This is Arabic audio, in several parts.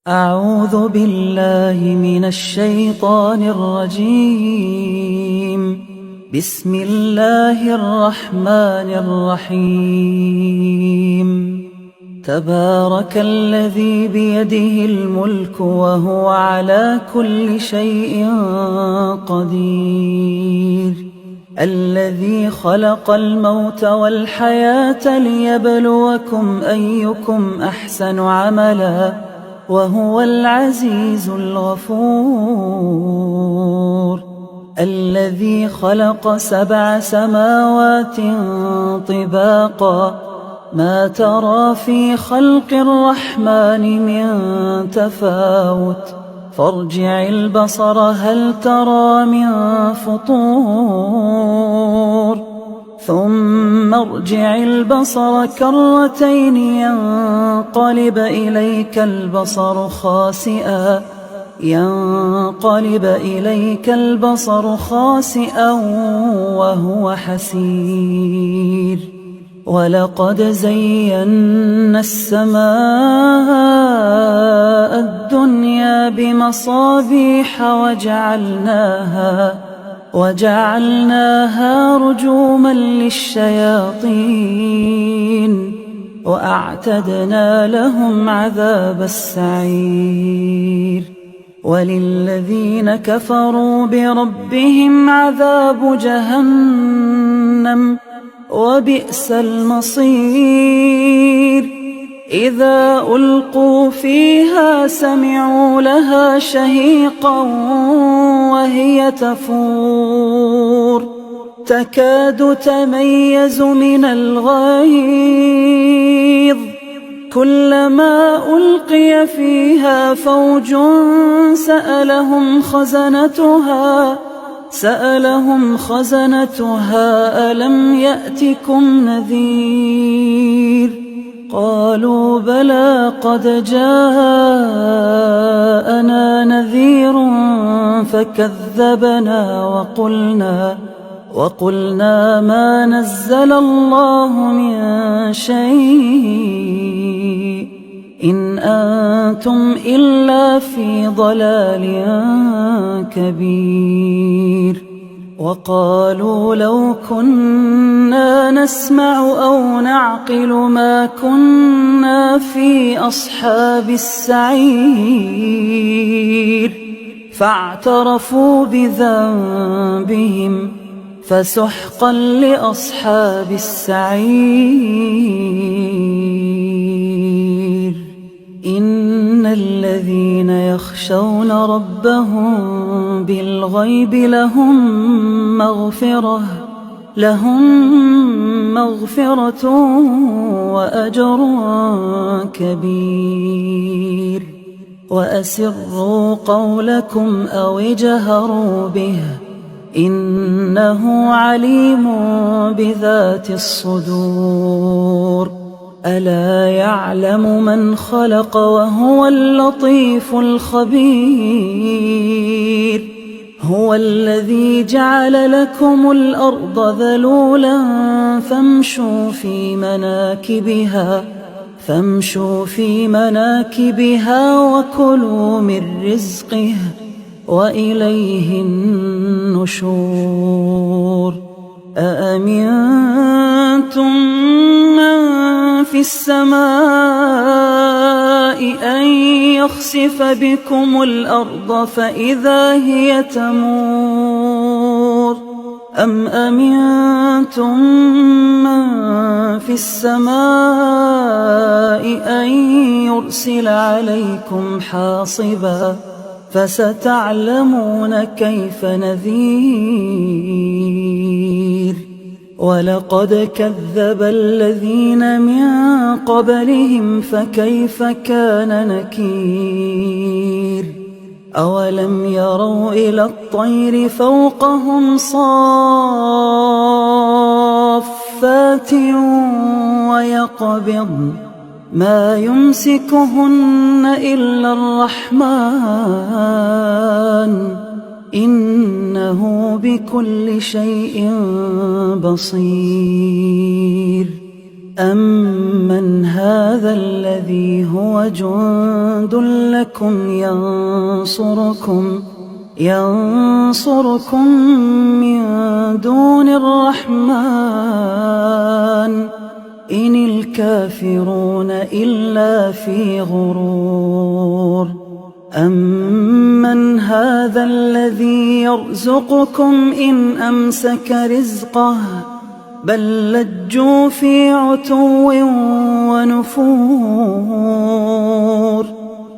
أعوذ بالله من الشيطان الرجيم. بسم الله الرحمن الرحيم. تبارك الذي بيده الملك وهو على كل شيء قدير. الذي خلق الموت والحياة ليبلوكم أيكم أحسن عملا وهو العزيز الغفور. الذي خلق 7 سماوات طباقا ما ترى في خلق الرحمن من تفاوت فارجع البصر هل ترى من فطور ثم ارجع البصر كرتين ينقلب إليك البصر خاسئا وهو حسير. ولقد زينا السماء الدنيا بمصابيح وجعلناها رجوما للشياطين وأعتدنا لهم عذاب السعير. وللذين كفروا بربهم عذاب جهنم وبئس المصير. إذا ألقوا فيها سمعوا لها شهيقا وهي تفور تكاد تميز من الغيظ كلما ألقي فيها فوج سألهم خزنتها ألم يأتكم نذير قالوا بلى قد جاءنا نذير فكذبنا وقلنا ما نزل الله من شيء إن أنتم إلا في ضلال كبير. وقالوا لو كنا نسمع أو نعقل ما كنا في أصحاب السعير فاعترفوا بذنبهم فسحقا لأصحاب السعير. إن الذين يخشون ربهم بالغيب لهم مغفرة وأجر كبير. وأسروا قولكم أو اجهروا به إنه عليم بذات الصدور. ألا يعلم من خلق وهو اللطيف الخبير. هو الذي جعل لكم الأرض ذلولا فامشوا في مناكبها وكلوا من رزقه وإليه النشور. أأمنتم من في السماء أن يخسف بكم الأرض فإذا هي تمور أم أمنتم من في السماء أن يرسل عليكم حاصبا فستعلمون كيف نذير. ولقد كذب الذين من قبلهم فكيف كان نكير. أولم يروا إلى الطير فوقهم صافات ويقبضن ما يمسكهن إلا الرحمن إنه بكل شيء بصير. أَمَّنْ هَذَا الَّذِي هُوَ جُندٌ لَكُمْ يَنصُرُكُم مِّن دُونِ الرَّحْمَٰنِ إِنِ الْكَافِرُونَ إِلَّا فِي غُرُورٍ أَمَّنْ هَذَا الَّذِي يَرْزُقُكُمْ إِنْ أَمْسَكَ رِزْقَهُ بَل لَّجُّوا فِي عُتُوٍّ وَنُفُورٍ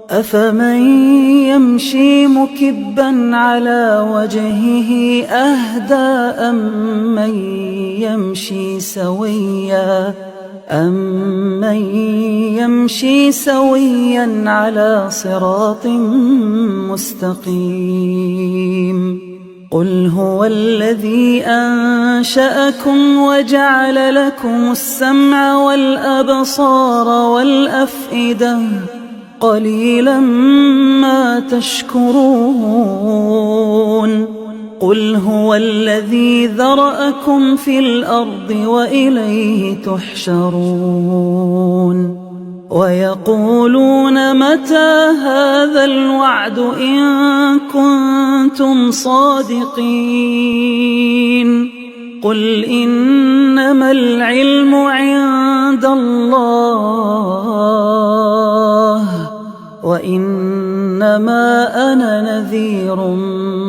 أَفَمَن يَمْشِي مُكِبًّا عَلَىٰ وَجْهِهِ أَهْدَىٰ أَمَّن يَمْشِي سَوِيًّا عَلَىٰ صِرَاطٍ مُّسْتَقِيمٍ قُلْ هُوَ الَّذِي أَنشَأَكُمْ وَجَعَلَ لَكُمُ السَّمْعَ وَالْأَبْصَارَ وَالْأَفْئِدَةَ قَلِيلًا مَّا تَشْكُرُونَ قُلْ هُوَ الَّذِي ذَرَأَكُمْ فِي الْأَرْضِ وَإِلَيْهِ تُحْشَرُونَ وَيَقُولُونَ مَتَىٰ هَٰذَا الْوَعْدُ إِن كُنتُمْ صَادِقِينَ قُلْ إِنَّمَا الْعِلْمُ عِندَ اللَّهِ وَإِنَّمَا أَنَا نَذِيرٌ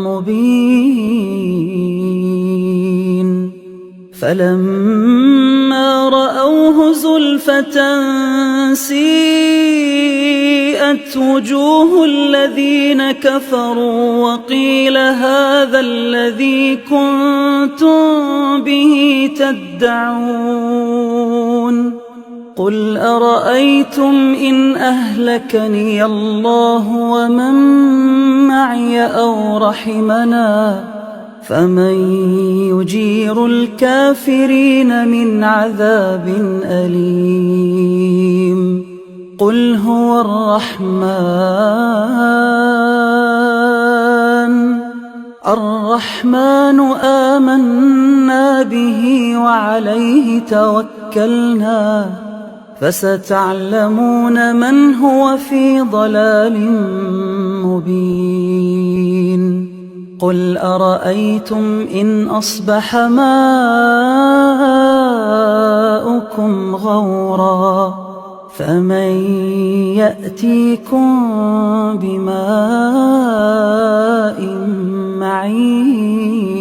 مُّبِينٌ فَلَمَّا رَأَوْهُ زُلْفَةً سِيئَتْ وُجُوهُ الَّذِينَ كَفَرُوا وَقِيلَ هَٰذَا الَّذِي كُنتُم بِهِ تَدَّعُونَ قُلْ أَرَأَيْتُمْ إِنْ أَهْلَكَنِيَ اللَّهُ وَمَن مَّعِيَ أَوْ رَحِمَنَا فَمَن يُجِيرُ الْكَافِرِينَ مِنْ عَذَابٍ أَلِيمٍ قُلْ هُوَ الرَّحْمَٰنُ آمَنَّا بِهِ وَعَلَيْهِ تَوَكَّلْنَا فَسَتَعْلَمُونَ مَنْ هُوَ فِي ضَلَالٍ مُّبِينٍ قُلْ أَرَأَيْتُمْ إِنْ أَصْبَحَ مَاؤُكُمْ غَوْرًا فَمَن يَأْتِيكُم بِمَاءٍ مَّعِينٍ